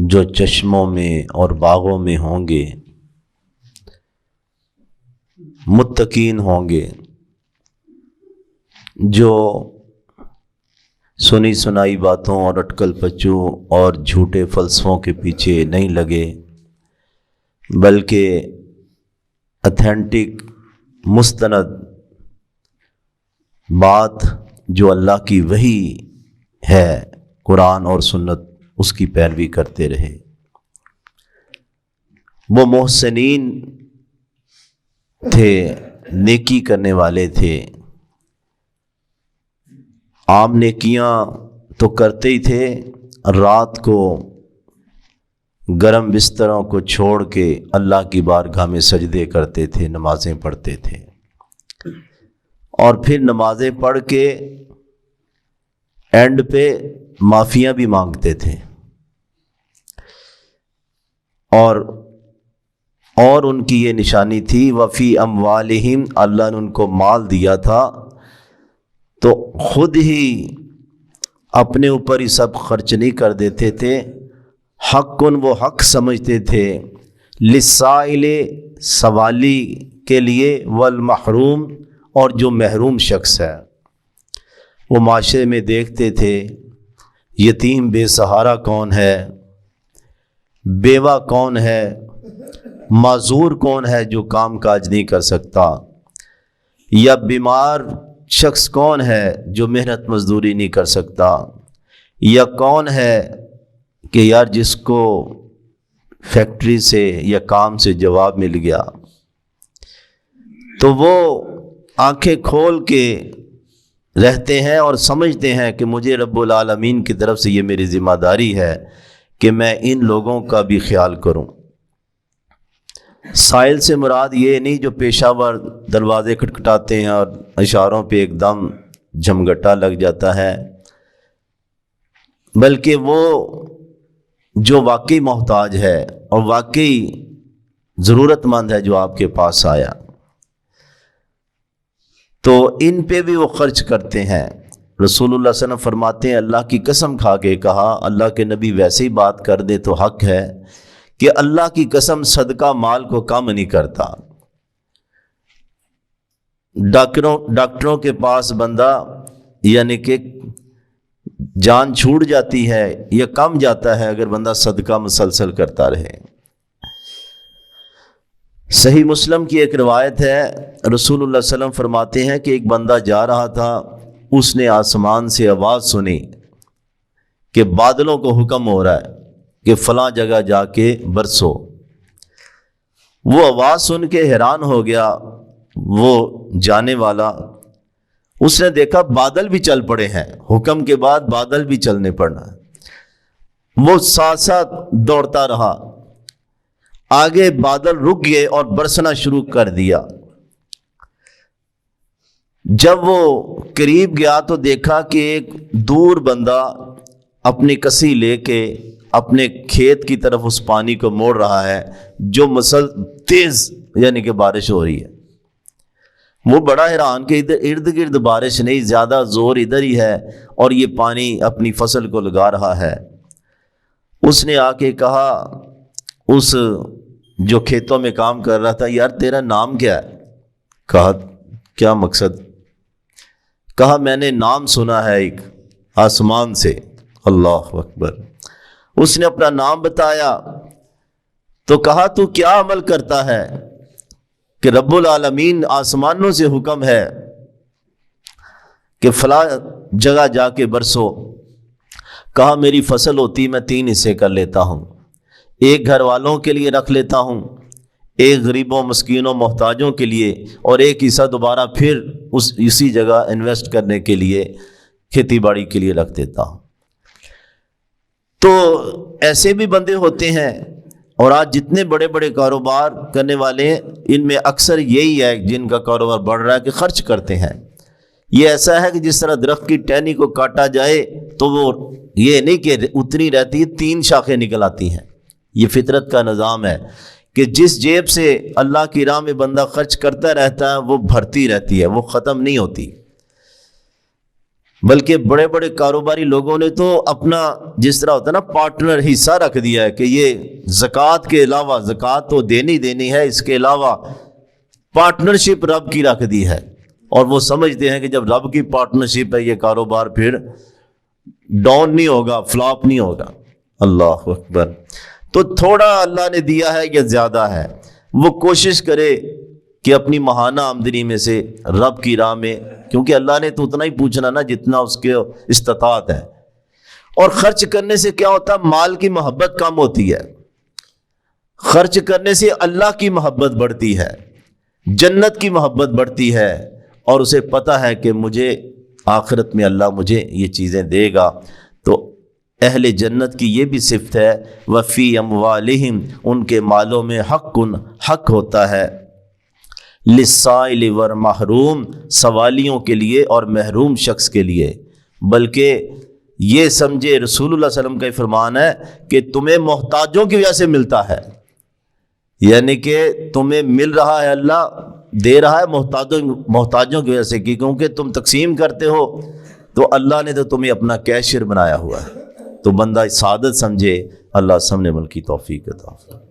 جو چشموں میں اور باغوں میں ہوں گے، متقین ہوں گے، جو سنی سنائی باتوں اور اٹکل پچوں اور جھوٹے فلسفوں کے پیچھے نہیں لگے، بلکہ اتھینٹک مستند بات جو اللہ کی وحی ہے، قرآن اور سنت، اس کی پیروی کرتے رہے۔ وہ محسنین تھے، نیکی کرنے والے تھے، عام نیکیاں تو کرتے ہی تھے، رات کو گرم بستروں کو چھوڑ کے اللہ کی بارگاہ میں سجدے کرتے تھے، نمازیں پڑھتے تھے، اور پھر نمازیں پڑھ کے اینڈ پہ معافیاں بھی مانگتے تھے، اور ان کی یہ نشانی تھی وفی اموالہم، اللہ نے ان کو مال دیا تھا تو خود ہی اپنے اوپر ہی سب خرچ نہیں کر دیتے تھے، حق وہ حق سمجھتے تھے، للسائل سوالی کے لیے، والمحروم اور جو محروم شخص ہے۔ وہ معاشرے میں دیکھتے تھے یتیم بے سہارا کون ہے، بیوہ کون ہے، معذور کون ہے جو کام کاج نہیں کر سکتا، یا بیمار شخص کون ہے جو محنت مزدوری نہیں کر سکتا، یا کون ہے کہ یار جس کو فیکٹری سے یا کام سے جواب مل گیا، تو وہ آنکھیں کھول کے رہتے ہیں اور سمجھتے ہیں کہ مجھے رب العالمین کی طرف سے یہ میری ذمہ داری ہے کہ میں ان لوگوں کا بھی خیال کروں۔ سائل سے مراد یہ نہیں جو پیشہ ور دروازے کھٹکھٹاتے ہیں اور اشاروں پہ ایک دم جھمگٹا لگ جاتا ہے، بلکہ وہ جو واقعی محتاج ہے اور واقعی ضرورت مند ہے، جو آپ کے پاس آیا، تو ان پہ بھی وہ خرچ کرتے ہیں۔ رسول اللہ صلی اللہ علیہ وسلم فرماتے ہیں، اللہ کی قسم کھا کے کہا، اللہ کے نبی ویسے ہی بات کر دے تو حق ہے کہ اللہ کی قسم صدقہ مال کو کم نہیں کرتا۔ ڈاکٹروں کے پاس بندہ یعنی کہ جان چھوٹ جاتی ہے یا کم جاتا ہے اگر بندہ صدقہ مسلسل کرتا رہے۔ صحیح مسلم کی ایک روایت ہے، رسول اللہ صلی اللہ علیہ وسلم فرماتے ہیں کہ ایک بندہ جا رہا تھا، اس نے آسمان سے آواز سنی کہ بادلوں کو حکم ہو رہا ہے کہ فلاں جگہ جا کے برسو۔ وہ آواز سن کے حیران ہو گیا، وہ جانے والا، اس نے دیکھا بادل بھی چل پڑے ہیں، حکم کے بعد بادل بھی چلنے پڑنا ہے۔ وہ ساتھ ساتھ دوڑتا رہا، آگے بادل رک گئے اور برسنا شروع کر دیا۔ جب وہ قریب گیا تو دیکھا کہ ایک دور بندہ اپنی کسی لے کے اپنے کھیت کی طرف اس پانی کو موڑ رہا ہے جو تیز یعنی کہ بارش ہو رہی ہے۔ وہ بڑا حیران کہ ادھر ارد گرد بارش نہیں، زیادہ زور ادھر ہی ہے اور یہ پانی اپنی فصل کو لگا رہا ہے۔ اس نے آ کے کہا اس جو کھیتوں میں کام کر رہا تھا، یار تیرا نام کیا ہے؟ کہا کیا مقصد؟ کہا میں نے نام سنا ہے ایک آسمان سے۔ اللہ اکبر۔ اس نے اپنا نام بتایا تو کہا تو کیا عمل کرتا ہے کہ رب العالمین آسمانوں سے حکم ہے کہ فلاں جگہ جا کے برسو۔ کہا میری فصل ہوتی میں 3 حصے کر لیتا ہوں، ایک گھر والوں کے لیے رکھ لیتا ہوں، ایک غریبوں مسکینوں محتاجوں کے لیے، اور ایک حصہ دوبارہ پھر اسی جگہ انویسٹ کرنے کے لیے، کھیتی باڑی کے لیے رکھ دیتا ہوں۔ تو ایسے بھی بندے ہوتے ہیں، اور آج جتنے بڑے بڑے کاروبار کرنے والے ہیں ان میں اکثر یہی ہے جن کا کاروبار بڑھ رہا ہے کہ خرچ کرتے ہیں۔ یہ ایسا ہے کہ جس طرح درخت کی ٹہنی کو کاٹا جائے تو وہ یہ نہیں کہ اتنی رہتی، 3 شاخیں نکل آتی ہیں۔ یہ فطرت کا نظام ہے کہ جس جیب سے اللہ کی راہ میں بندہ خرچ کرتا رہتا ہے وہ بھرتی رہتی ہے، وہ ختم نہیں ہوتی۔ بلکہ بڑے بڑے کاروباری لوگوں نے تو اپنا جس طرح ہوتا ہے نا پارٹنر حصہ رکھ دیا ہے کہ یہ زکوٰۃ کے علاوہ، زکوٰۃ تو دینی ہے، اس کے علاوہ پارٹنرشپ رب کی رکھ دی ہے، اور وہ سمجھتے ہیں کہ جب رب کی پارٹنرشپ ہے یہ کاروبار پھر ڈاؤن نہیں ہوگا، فلاپ نہیں ہوگا۔ اللہ اکبر۔ تو تھوڑا اللہ نے دیا ہے یا زیادہ ہے، وہ کوشش کرے کہ اپنی ماہانہ آمدنی میں سے رب کی راہ میں، کیونکہ اللہ نے تو اتنا ہی پوچھنا نا جتنا اس کے استطاعت ہے۔ اور خرچ کرنے سے کیا ہوتا ہے؟ مال کی محبت کم ہوتی ہے، خرچ کرنے سے اللہ کی محبت بڑھتی ہے، جنت کی محبت بڑھتی ہے، اور اسے پتہ ہے کہ مجھے آخرت میں اللہ مجھے یہ چیزیں دے گا۔ تو اہل جنت کی یہ بھی صفت ہے، وفی اموالہم، ان کے مالوں میں حق ہوتا ہے، للسائل والمحروم، سوالیوں کے لیے اور محروم شخص کے لیے۔ بلکہ یہ سمجھے رسول اللہ صلی اللہ علیہ وسلم کا فرمان ہے کہ تمہیں محتاجوں کی وجہ سے ملتا ہے، یعنی کہ تمہیں مل رہا ہے، اللہ دے رہا ہے محتاجوں کی وجہ سے، کیونکہ تم تقسیم کرتے ہو تو اللہ نے تو تمہیں اپنا کیشر بنایا ہوا ہے۔ تو بندہ سعادت سمجھے، اللہ سب نے مل کی توفیق عطا فرمائے۔